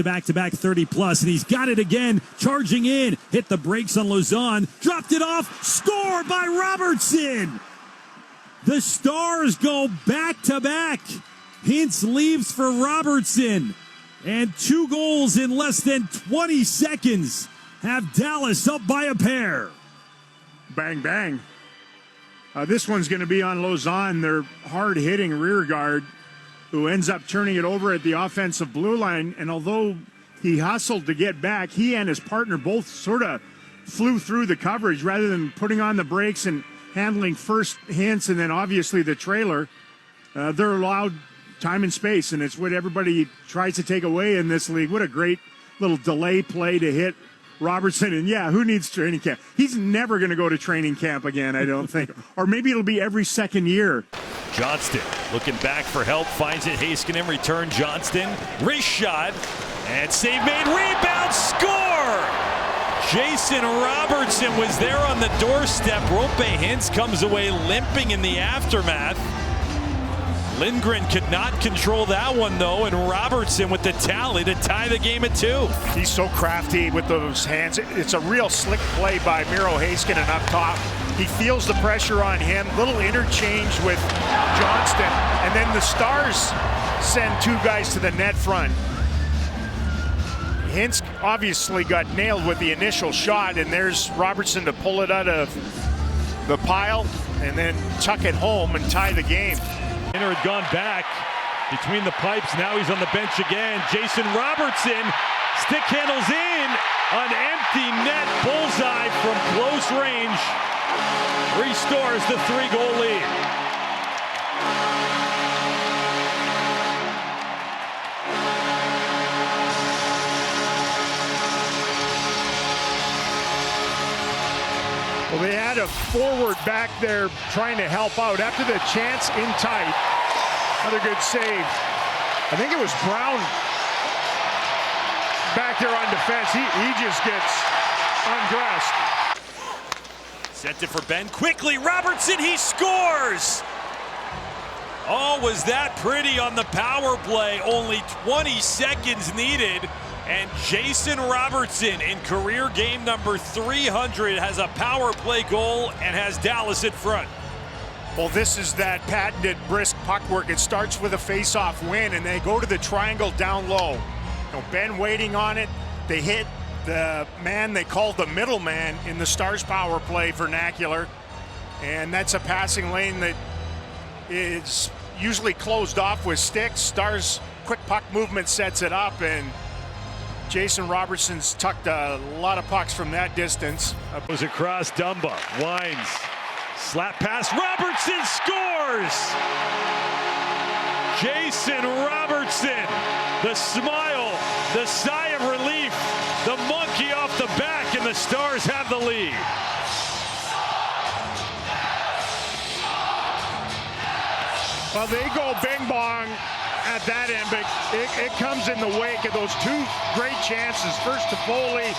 Back-to-back 30-plus, and he's got it again, charging in, hit the brakes on Lausanne, dropped it off, score by Robertson! The Stars go back-to-back. Hintz leaves for Robertson, and 2 goals in less than 20 seconds have Dallas up by a pair. Bang, bang. This one's going to be on Lausanne, their hard-hitting rear guard, who ends up turning it over at the offensive blue line. And although he hustled to get back, he and his partner both sort of flew through the coverage rather than putting on the brakes and handling first Hintz and then obviously the trailer. They're allowed time and space, and it's what everybody tries to take away in this league. What a great little delay play to hit Robertson. And yeah, who needs training camp? He's never going to go to training camp again, I don't think. Or maybe it'll be every second year. Johnston looking back for help, finds it. Heiskanen return. Johnston, wrist shot, and save made. Rebound, score! Jason Robertson was there on the doorstep. Roope Hintz comes away limping in the aftermath. Lindgren could not control that one, though, and Robertson with the tally to tie the game at 2. He's so crafty with those hands. It's a real slick play by Miro Heiskanen up top. He feels the pressure on him. Little interchange with Johnston, and then the Stars send 2 guys to the net front. Hintz obviously got nailed with the initial shot, and there's Robertson to pull it out of the pile and then tuck it home and tie the game. Inner had gone back between the pipes. Now he's on the bench again. Jason Robertson stick handles in, an empty net bullseye from close range. Restores the 3-goal lead. Well, they had a forward back there trying to help out after the chance in tight. Another good save. I think it was Brown back there on defense. He just gets undressed. Sent it for Ben quickly. Robertson, he scores! Oh, was that pretty on the power play. Only 20 seconds needed. And Jason Robertson in career game number 300 has a power play goal and has Dallas in front. Well, this is that patented brisk puck work. It starts with a face-off win, and they go to the triangle down low. You know, Ben waiting on it. They hit the man they call the middleman in the Stars power play vernacular. And that's a passing lane that is usually closed off with sticks. Stars quick puck movement sets it up, and Jason Robertson's tucked a lot of pucks from that distance. Goes across Dumba, winds, slap pass, Robertson scores! Jason Robertson, the smile, the sigh of relief, the monkey off the back, and the Stars have the lead. Well, they go bing bong at that end, but it comes in the wake of those 2 great chances. First to Foley,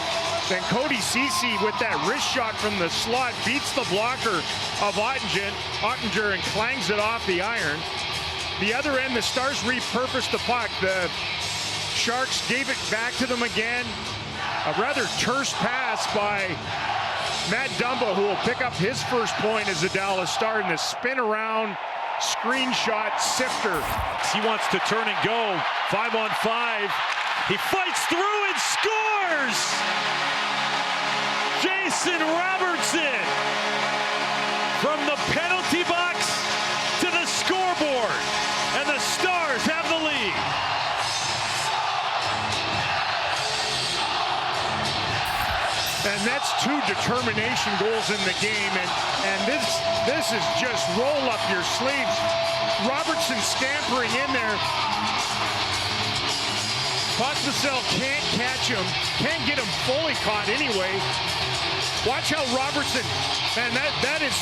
then Cody Ceci with that wrist shot from the slot beats the blocker of Ottinger and clangs it off the iron. The other end, the Stars repurposed the puck. The Sharks gave it back to them again. A rather terse pass by Matt Dumba, who will pick up his first point as a Dallas Star in the spin around screenshot sifter. He wants to turn and go. 5-on-5. He fights through and scores! Jason Robertson from the penalty box to the scoreboard. And the Stars have the lead. And that's 2 determination goals in the game, and this is just roll up your sleeves. Robertson scampering in there. Pospisil can't catch him, can't get him fully caught anyway. Watch how Robertson, man, that is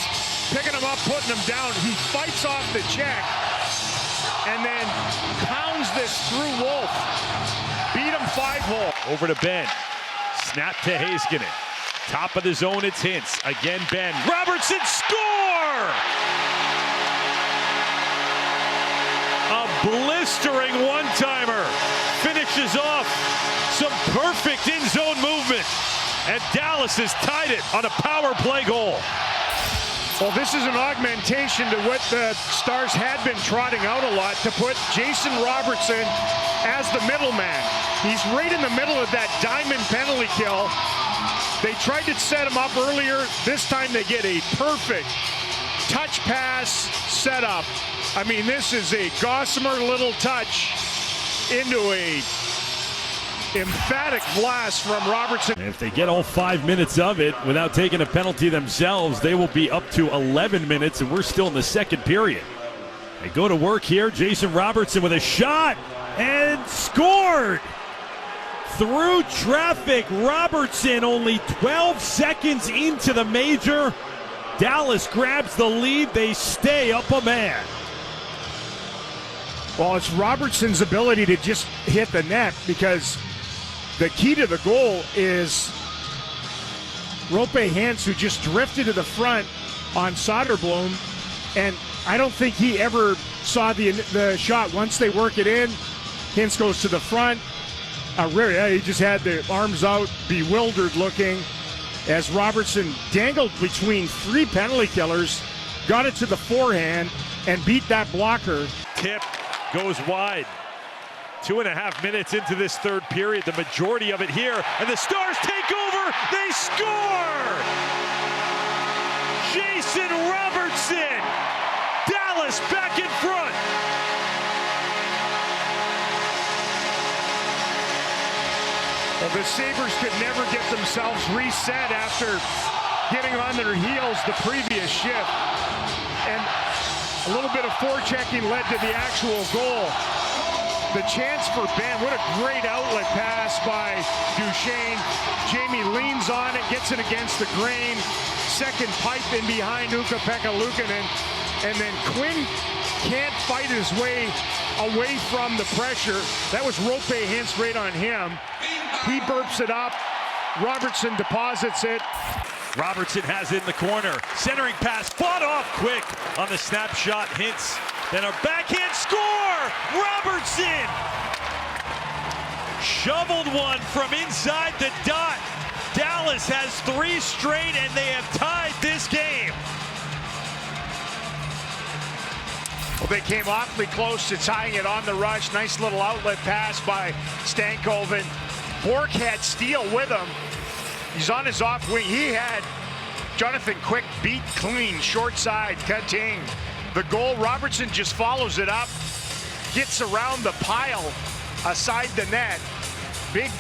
picking him up, putting him down. He fights off the check and then pounds this through Wolf. Beat him 5-hole. Over to Ben. Snap to Heiskanen. Top of the zone, it's Hintz. Again, Ben. Robertson, score! A blistering one-timer finishes off some perfect in-zone movement. And Dallas has tied it on a power play goal. Well, this is an augmentation to what the Stars had been trotting out a lot, to put Jason Robertson as the middleman. He's right in the middle of that diamond penalty kill. They tried to set him up earlier. This time they get a perfect touch pass setup. I mean, this is a gossamer little touch into a emphatic blast from Robertson. If they get all 5 minutes of it without taking a penalty themselves, they will be up to 11 minutes, and we're still in the second period. They go to work here. Jason Robertson with a shot and scored. Through traffic, Robertson only 12 seconds into the major. Dallas grabs the lead. They stay up a man. Well, it's Robertson's ability to just hit the net, because the key to the goal is Rope Hintz, who just drifted to the front on Soderblom, and I don't think he ever saw the shot. Once they work it in, Hintz goes to the front. He just had the arms out, bewildered looking, as Robertson dangled between 3 penalty killers, got it to the forehand, and beat that blocker. Tip goes wide. 2.5 minutes into this third period, the majority of it here, and the Stars take over. They score! Jason Robertson! Dallas back in front. Well, the Sabres could never get themselves reset after getting on their heels the previous shift. And a little bit of forechecking led to the actual goal. The chance for Ben, what a great outlet pass by Duchesne. Jamie leans on it, gets it against the grain. Second pipe in behind Ukko-Pekka Luukkonen. And then Quinn can't fight his way away from the pressure. That was Rope Hintz right on him. He burps it up. Robertson deposits it. Robertson has it in the corner. Centering pass, fought off quick on the snapshot. Hintz, then a backhand score! Robertson! Shoveled one from inside the dot. Dallas has 3 straight, and they have tied this game. Well, they came awfully close to tying it on the rush. Nice little outlet pass by Stankoven. Bork had Steele with him. He's on his off wing. He had Jonathan Quick beat clean, short side, cutting. The goal, Robertson just follows it up, gets around the pile aside the net. Big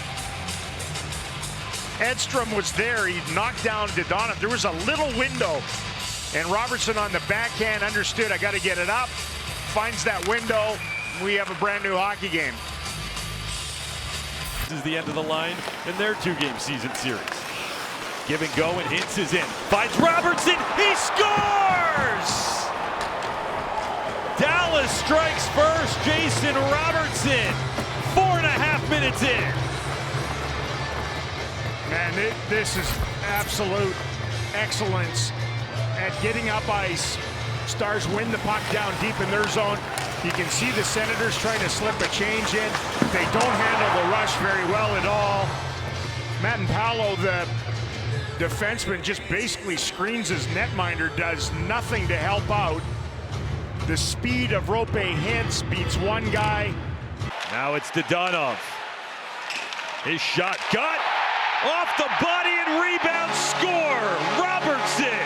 Edstrom was there. He knocked down Dodonov. There was a little window, and Robertson on the backhand understood, I got to get it up. Finds that window. We have a brand new hockey game. This is the end of the line in their 2-game season series. Give and go, and Hintz is in. Finds Robertson. He scores! Dallas strikes first. Jason Robertson, 4.5 minutes in. Man, this is absolute excellence at getting up ice. Stars win the puck down deep in their zone. You can see the Senators trying to slip a change in. They don't handle the rush very well at all. Matt Paolo, the defenseman, just basically screens his netminder, does nothing to help out. The speed of Rope Hintz beats one guy. Now it's Dodonov. His shot got off the body and rebound, score! Robertson!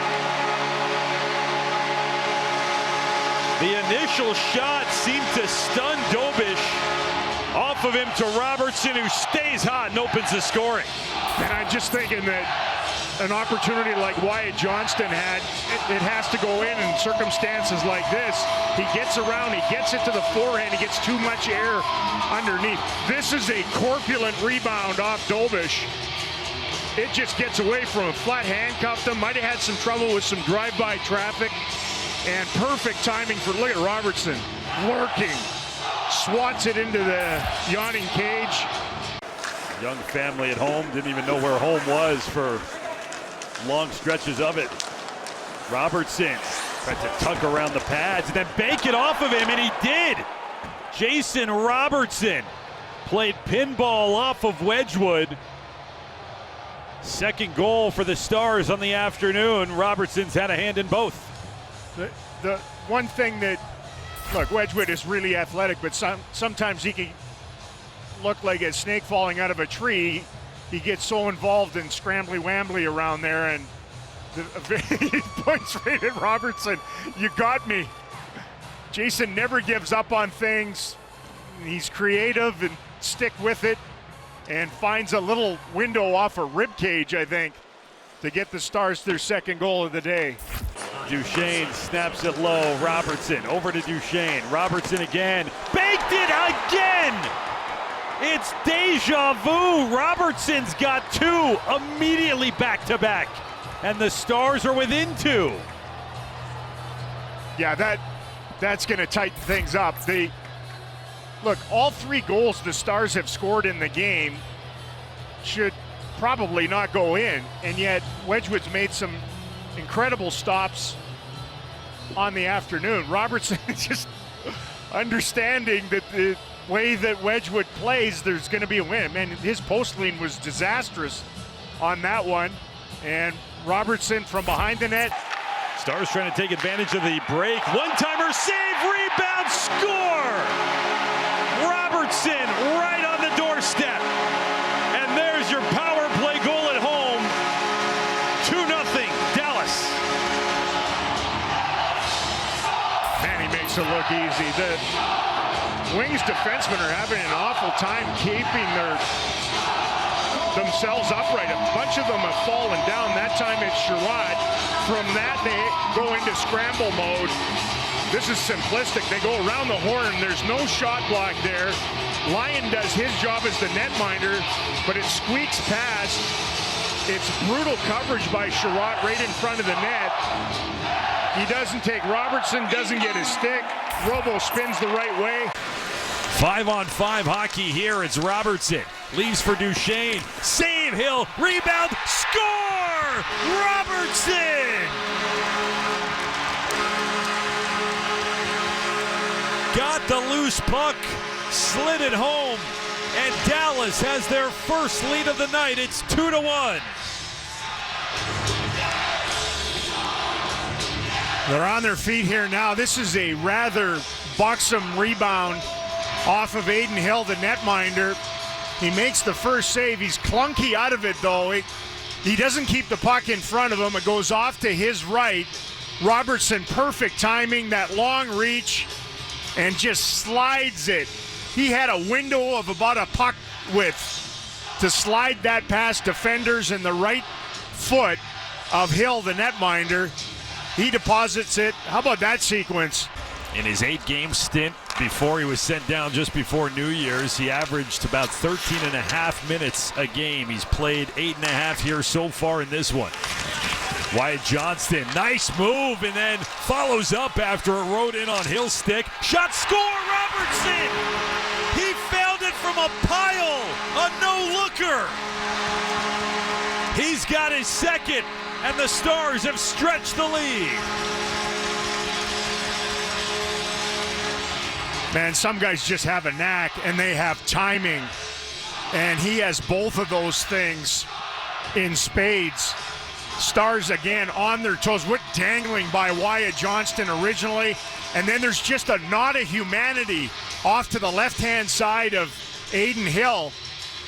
The initial shot seemed to stun Dobish. Off of him to Robertson, who stays hot and opens the scoring. And I'm just thinking that an opportunity like Wyatt Johnston had, it has to go in circumstances like this. He gets around, he gets it to the forehand, he gets too much air underneath. This is a corpulent rebound off Dobish. It just gets away from him. Flat handcuffed him, might have had some trouble with some drive-by traffic. And perfect timing for, look at Robertson, lurking. Swats it into the yawning cage. Young family at home, didn't even know where home was for long stretches of it. Robertson tried to tug around the pads and then bank it off of him, and he did. Jason Robertson played pinball off of Wedgwood. Second goal for the Stars on the afternoon. Robertson's had a hand in both. The one thing that, look, Wedgwood is really athletic, but sometimes he can look like a snake falling out of a tree. He gets so involved in scrambly-wambly around there, and he points right at Robertson. You got me. Jason never gives up on things. He's creative and stick with it, and finds a little window off a rib cage, I think, to get the Stars their second goal of the day. Duchesne snaps it low. Robertson over to Duchesne. Robertson again. Banked it again! It's deja vu. Robertson's got two immediately back-to-back. And the Stars are within two. Yeah, that's going to tighten things up. Look, all three goals the Stars have scored in the game should probably not go in, and yet Wedgwood's made some incredible stops on the afternoon. Robertson just understanding that the way that Wedgwood plays, there's going to be a win. Man, his post lean was disastrous on that one, and Robertson from behind the net. Stars trying to take advantage of the break. One-timer save, rebound, score! Robertson right on the doorstep. And there's your power play goal at home. 2-0, Dallas. Man, he makes it look easy. The Wings defensemen are having an awful time keeping themselves upright. A bunch of them have fallen down. That time it's Sherrod. From that, they go into scramble mode. This is simplistic. They go around the horn. There's no shot block there. Lyon does his job as the netminder, but it squeaks past. It's brutal coverage by Sherrod right in front of the net. He doesn't take Robertson, doesn't get his stick. Robo spins the right way. 5-on-5 hockey here. It's Robertson. Leaves for Duchesne. Save, Hill. Rebound. Score! Robertson! Got the loose puck. Slid it home. And Dallas has their first lead of the night. It's 2-1. They're on their feet here now. This is a rather buxom rebound off of Aiden Hill, the netminder. He makes the first save. He's clunky out of it, though. He doesn't keep the puck in front of him. It goes off to his right. Robertson, perfect timing, that long reach, and just slides it. He had a window of about a puck width to slide that past defenders in the right foot of Hill, the netminder. He deposits it. How about that sequence? In his 8-game stint before he was sent down just before New Year's, he averaged about 13.5 minutes a game. He's played 8.5 here so far in this one. Wyatt Johnston, nice move, and then follows up after it rode in on Hill's stick. Shot, score, Robertson! He fouled it from a pile, a no-looker. He's got his second, and the Stars have stretched the lead. Man, some guys just have a knack, and they have timing. And he has both of those things in spades. Stars, again, on their toes. What dangling by Wyatt Johnston originally. And then there's just a nod of humanity off to the left-hand side of Aiden Hill.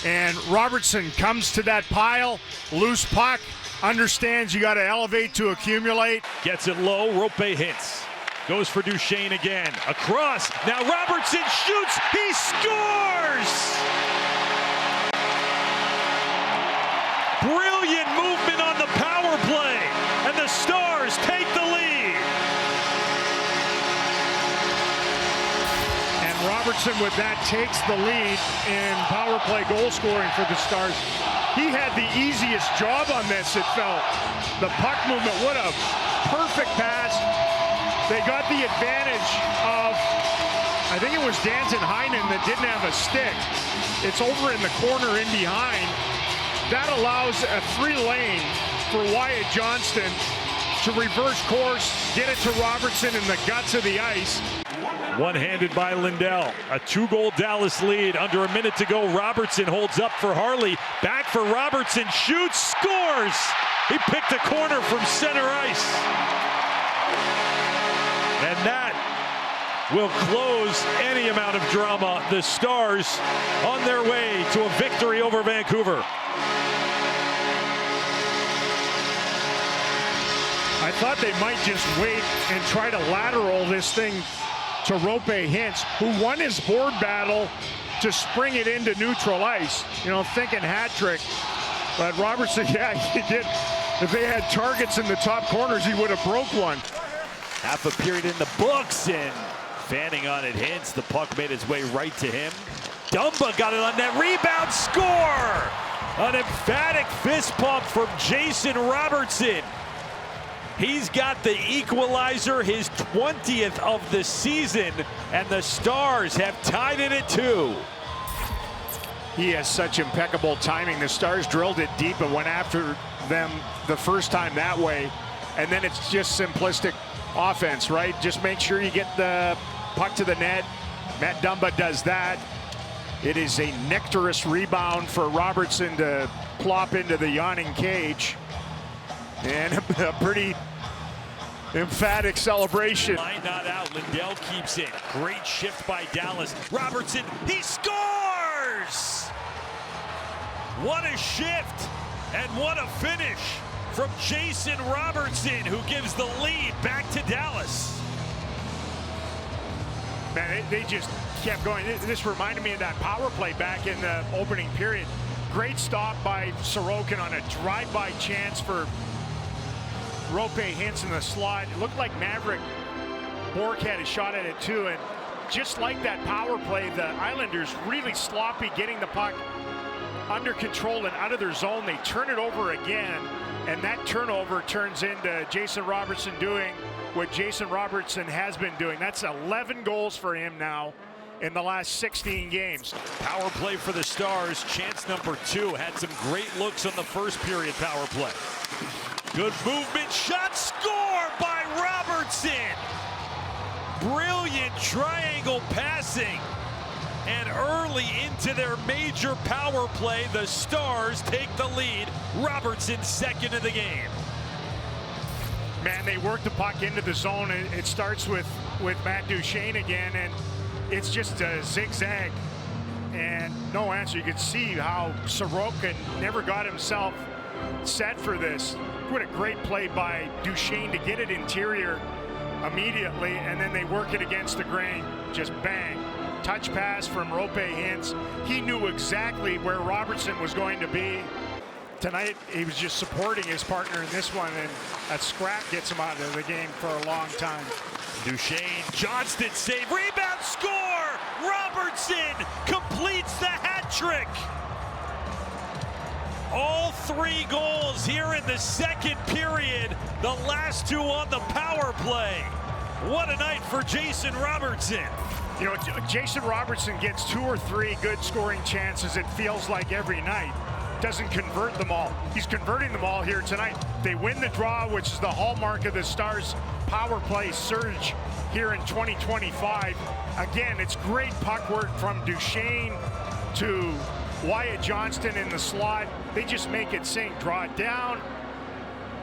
And Robertson comes to that pile. Loose puck. Understands you got to elevate to accumulate. Gets it low. Rope hits. Goes for Duchesne again. Across. Now Robertson shoots. He scores! Brilliant movement on the power play. And the Stars take the lead. And Robertson with that takes the lead in power play goal scoring for the Stars. He had the easiest job on this, it felt. The puck movement, what a perfect pass. They got the advantage of, I think it was Danton Heinen that didn't have a stick. It's over in the corner in behind. That allows a 3-lane for Wyatt Johnston to reverse course, get it to Robertson in the guts of the ice. One-handed by Lindell. A 2-goal Dallas lead. Under a minute to go. Robertson holds up for Harley. Back for Robertson. Shoots. Scores. He picked a corner from center ice. And that will close any amount of drama. The Stars on their way to a victory over Vancouver. I thought they might just wait and try to lateral this thing to Rope Hintz, who won his board battle to spring it into neutral ice. You know, thinking hat trick. But Robertson, yeah, he did. If they had targets in the top corners, he would have broke one. Half a period in the books, and fanning on it, Hintz. The puck made its way right to him. Dumba got it on that rebound, score! An emphatic fist pump from Jason Robertson. He's got the equalizer, his 20th of the season, and the Stars have tied it at 2. He has such impeccable timing. The Stars drilled it deep and went after them the first time that way. And then it's just simplistic offense, right? Just make sure you get the puck to the net. Matt Dumba does that. It is a nectarous rebound for Robertson to plop into the yawning cage. And a pretty emphatic celebration. Line not out. Lindell keeps it. Great shift by Dallas. Robertson, he scores! What a shift and what a finish from Jason Robertson, who gives the lead back to Dallas. Man, they just kept going. This reminded me of that power play back in the opening period. Great stop by Sorokin on a drive-by chance for Rope Hintz in the slot. It looked like Maverick Bork had a shot at it too, and just like that power play, the Islanders really sloppy getting the puck under control and out of their zone. They turn it over again, and that turnover turns into Jason Robertson doing what Jason Robertson has been doing. That's 11 goals for him now in the last 16 games. Power play for the Stars, chance number 2. Had some great looks on the first period power play. Good movement, shot, score by Robertson. Brilliant triangle passing. And early into their major power play, the Stars take the lead. Robertson second of the game. Man, they work the puck into the zone. It starts with Matt Duchene again, and it's just a zigzag. And no answer. You can see how Sorokin never got himself set for this. What a great play by Duchene to get it interior immediately, and then they work it against the grain. Just bang. Touch pass from Rope Hintz. He knew exactly where Robertson was going to be. Tonight, he was just supporting his partner in this one, and that scrap gets him out of the game for a long time. Duchene, Johnston save, rebound, score! Robertson completes the hat trick. All 3 goals here in the second period, the last 2 on the power play. What a night for Jason Robertson. You know, Jason Robertson gets 2 or 3 good scoring chances, it feels like, every night. Doesn't convert them all. He's converting them all here tonight. They win the draw, which is the hallmark of the Stars' power play surge here in 2025. Again, it's great puck work from Duchene to Wyatt Johnston in the slot. They just make it sink. Draw it down.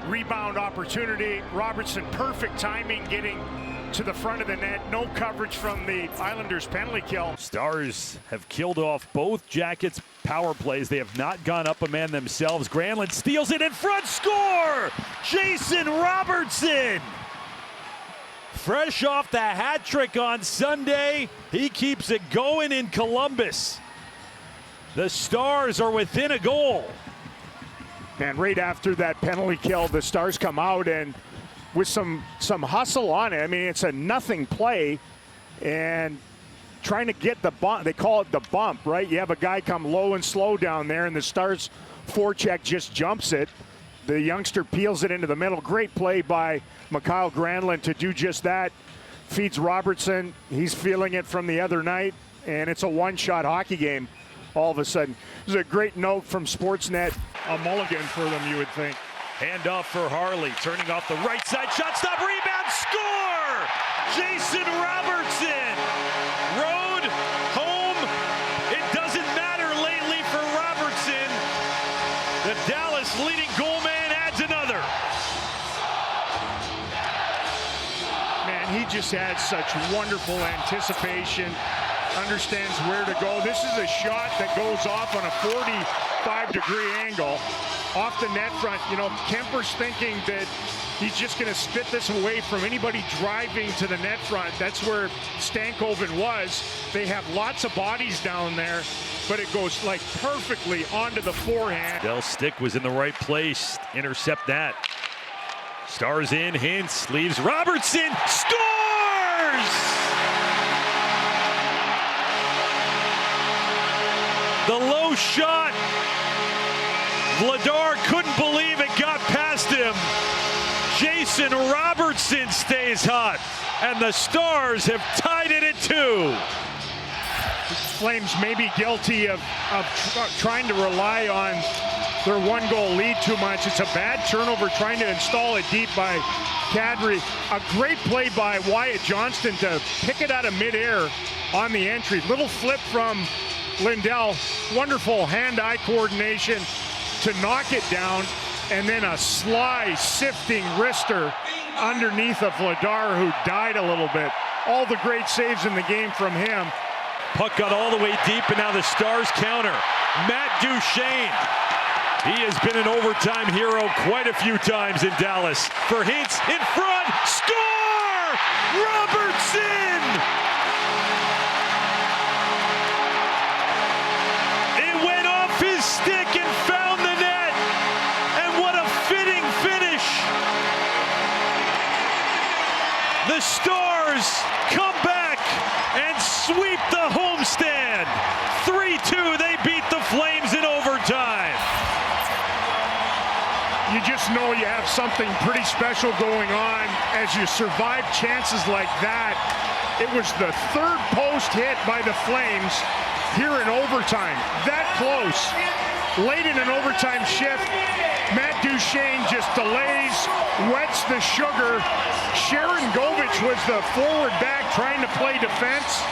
Rebound opportunity. Robertson, perfect timing getting to the front of the net. No coverage from the Islanders' penalty kill. Stars have killed off both Jackets' power plays. They have not gone up a man themselves. Granlund steals it in front. Score! Jason Robertson! Fresh off the hat trick on Sunday, he keeps it going in Columbus. The Stars are within a goal. And right after that penalty kill, the Stars come out and with some hustle on it. I mean, it's a nothing play, and trying to get the bump. They call it the bump, right? You have a guy come low and slow down there, and the Stars forecheck just jumps it. The youngster peels it into the middle. Great play by Mikael Granlund to do just that. Feeds Robertson. He's feeling it from the other night, and it's a one-shot hockey game all of a sudden. This is a great note from Sportsnet. A mulligan for them, you would think. Hand off for Harley, turning off the right side, shot stop, rebound, score! Jason Robertson! man, he just has such wonderful anticipation, understands where to go. This is a shot that goes off on a 45-degree angle off the net front. You know, Kemper's thinking that he's just going to spit this away from anybody driving to the net front. That's where Stankoven was. They have lots of bodies down there, but it goes like perfectly onto the forehand. Dell's stick was in the right place. Intercept that. Stars in, Hintz leaves Robertson, scores! The low shot. Vladar couldn't believe it got past him. Jason Robertson stays hot, and the Stars have tied it at 2. Flames may be guilty of trying to rely on their one-goal lead too much. It's a bad turnover trying to install it deep by Kadri. A great play by Wyatt Johnston to pick it out of midair on the entry. Little flip from Lindell. Wonderful hand-eye coordination to knock it down. And then a sly, sifting wrister underneath of Vladar, who died a little bit. All the great saves in the game from him. Puck got all the way deep, and now the Stars counter. Matt Duchene. He has been an overtime hero quite a few times in Dallas. For Hintz in front, score! Robertson! It went off his stick and found the net. And what a fitting finish. The Stars come back and sweep the homestand. 3-2, they beat the Flames in overtime. You just know you have something pretty special going on as you survive chances like that. It was the third post hit by the Flames here in overtime. That close. Late in an overtime shift, Matt Duchene just delays, wets the sugar. Sharon Govich was the forward back trying to play defense.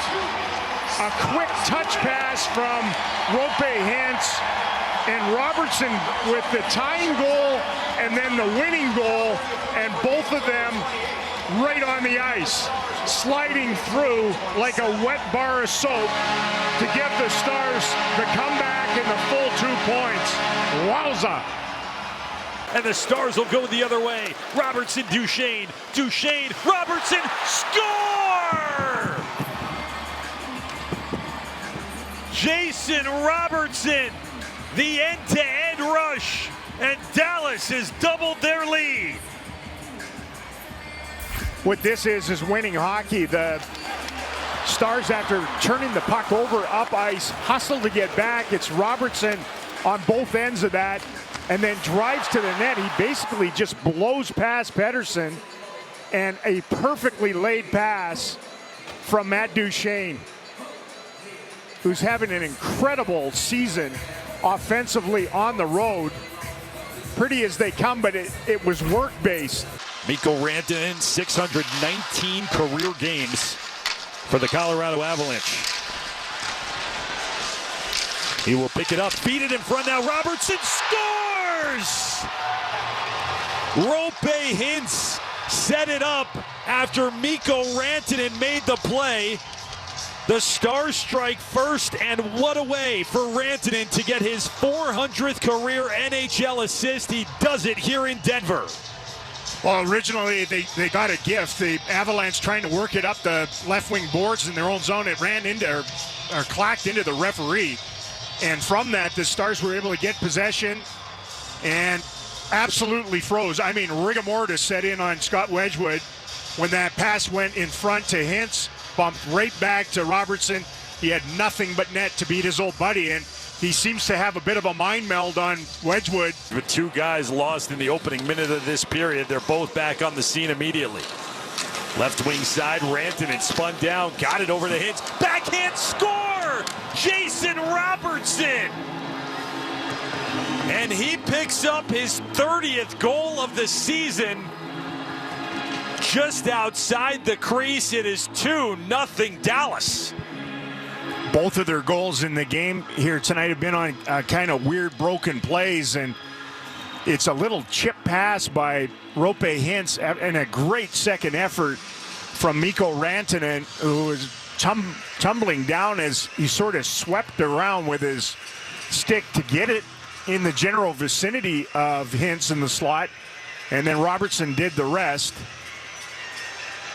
A quick touch pass from Rope Hintz. And Robertson with the tying goal and then the winning goal, and both of them right on the ice, sliding through like a wet bar of soap to give the Stars the comeback and the full 2 points. Wowza. And the Stars will go the other way. Robertson, Duchene, Duchene, Robertson, score! Jason Robertson, the end-to-end rush, and Dallas has doubled their lead. What this is winning hockey. The Stars, after turning the puck over up ice, hustle to get back. It's Robertson on both ends of that, and then drives to the net. He basically just blows past Pettersson, and a perfectly laid pass from Matt Duchene, who's having an incredible season offensively on the road. Pretty as they come, but it was work-based. Mikko Rantanen, 619 career games for the Colorado Avalanche. He will pick it up, feed it in front now. Robertson scores! Rope Hintz set it up after Mikko Rantanen made the play. The Stars strike first, and what a way for Rantanen to get his 400th career NHL assist. He does it here in Denver. Well, originally they got a gift. The Avalanche trying to work it up the left wing boards in their own zone. It ran into or clacked into the referee. And from that, the Stars were able to get possession and absolutely froze. I mean, rigor mortis set in on Scott Wedgwood when that pass went in front to Hintz. Bumped right back to Robertson. He had nothing but net to beat his old buddy, and he seems to have a bit of a mind meld on Wedgwood. With 2 guys lost in the opening minute of this period, they're both back on the scene immediately. Left wing side, Rantanen spun down, got it over the Hintz. Backhand score! Jason Robertson! And he picks up his 30th goal of the season. Just outside the crease, it is 2-0 Dallas. Both of their goals in the game here tonight have been on kind of weird broken plays, and it's a little chip pass by Rope Hintz and a great second effort from Mikko Rantanen, who was tumbling down as he sort of swept around with his stick to get it in the general vicinity of Hintz in the slot. And then Robertson did the rest.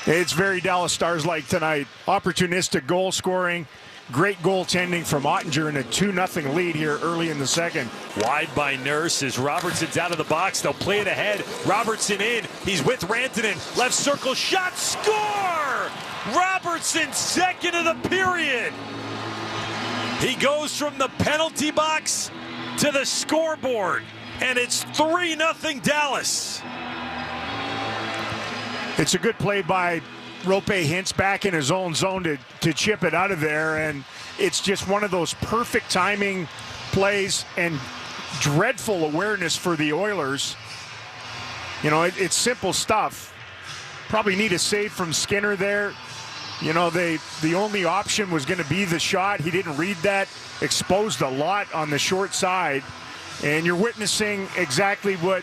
It's very Dallas Stars-like tonight. Opportunistic goal scoring. Great goaltending from Ottinger in a 2-0 lead here early in the second. Wide by Nurse as Robertson's out of the box. They'll play it ahead. Robertson in. He's with Rantanen. Left circle shot. Score! Robertson second of the period. He goes from the penalty box to the scoreboard. And it's 3-0 Dallas. It's a good play by Roope Hintz back in his own zone to chip it out of there. And it's just one of those perfect timing plays and dreadful awareness for the Oilers. You know, it's simple stuff. Probably need a save from Skinner there. You know, the only option was going to be the shot. He didn't read that. Exposed a lot on the short side. And you're witnessing exactly what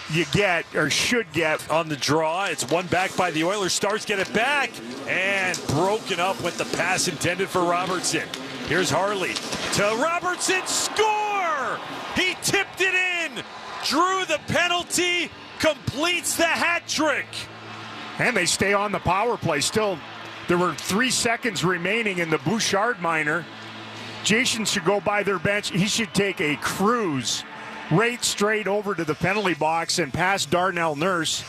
you get or should get on the draw. It's one back by the Oilers. Stars get it back and broken up with the pass intended for Robertson. Here's Harley to Robertson. Score! He tipped it in, drew the penalty, completes the hat trick. And they stay on the power play. Still, there were 3 seconds remaining in the Bouchard minor. Jason should go by their bench. He should take a cruise right straight over to the penalty box and past Darnell Nurse.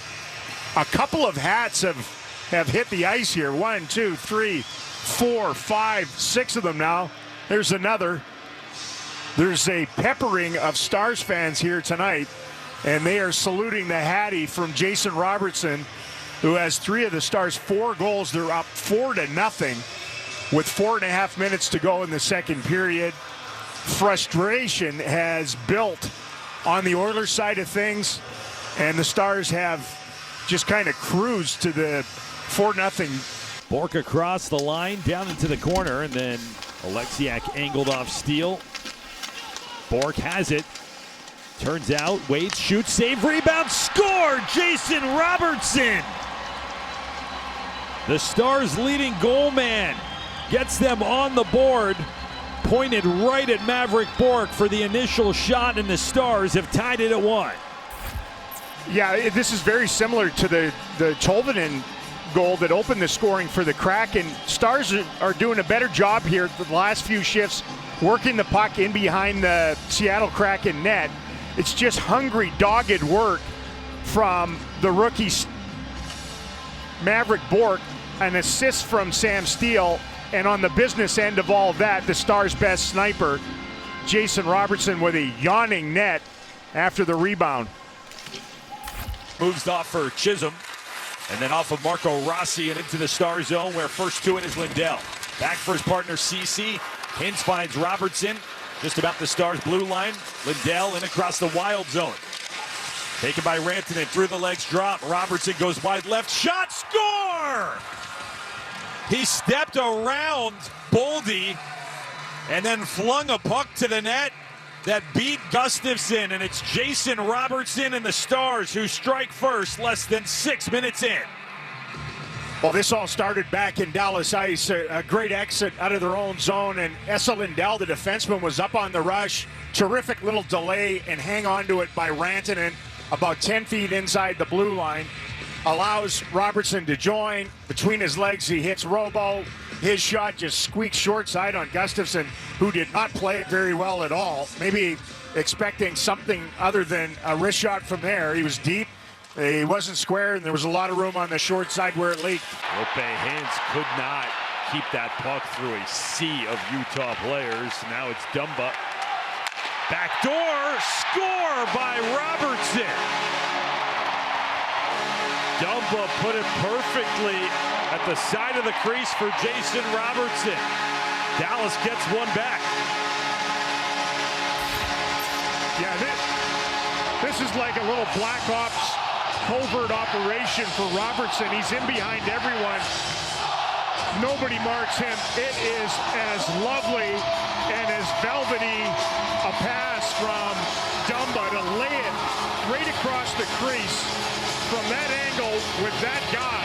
A couple of hats have hit the ice here. 1, 2, 3, 4, 5, 6 of them now. There's another. There's a peppering of Stars fans here tonight, and they are saluting the Hattie from Jason Robertson, who has 3 of the Stars' 4 goals. They're up 4-0 with 4.5 minutes to go in the second period. Frustration has built on the Oilers side of things, and the Stars have just kind of cruised to the 4-0. Bork across the line, down into the corner, and then Alexiak angled off Steele. Bork has it. Turns out, waits, shoots, save, rebound, score! Jason Robertson! The Stars' leading goal man gets them on the board. Pointed right at Maverick Bork for the initial shot, and the Stars have tied it at 1. Yeah, this is very similar to the Tolvanen goal that opened the scoring for the Kraken. Stars are doing a better job here the last few shifts, working the puck in behind the Seattle Kraken net. It's just hungry, dogged work from the rookie Maverick Bork, an assist from Sam Steele, and on the business end of all that, the Stars' best sniper, Jason Robertson, with a yawning net after the rebound. Moves off for Chisholm, and then off of Marco Rossi and into the Star zone, where first to it is Lindell. Back for his partner, Ceci. Hintz finds Robertson just about the Stars' blue line. Lindell in across the Wild zone. Taken by Rantanen, through the legs, drop. Robertson goes wide left, shot, score! He stepped around Boldy and then flung a puck to the net that beat Gustafsson, and it's Jason Robertson and the Stars who strike first less than 6 minutes in. Well, this all started back in Dallas ice. A great exit out of their own zone, and Esa Lindell, the defenseman, was up on the rush. Terrific little delay and hang on to it by Rantanen about 10 feet inside the blue line. Allows Robertson to join. Between his legs, he hits Robo. His shot just squeaks short side on Gustafsson, who did not play it very well at all. Maybe expecting something other than a wrist shot from there. He was deep. He wasn't square, and there was a lot of room on the short side where it leaked. Roope Hintz could not keep that puck through a sea of Utah players. Now it's Dumba. Backdoor score by Robertson. Dumba put it perfectly at the side of the crease for Jason Robertson. Dallas gets one back. Yeah, this is like a little Black Ops covert operation for Robertson. He's in behind everyone. Nobody marks him. It is as lovely and as velvety a pass from Dumba to lay it right across the crease from that angle with that guy.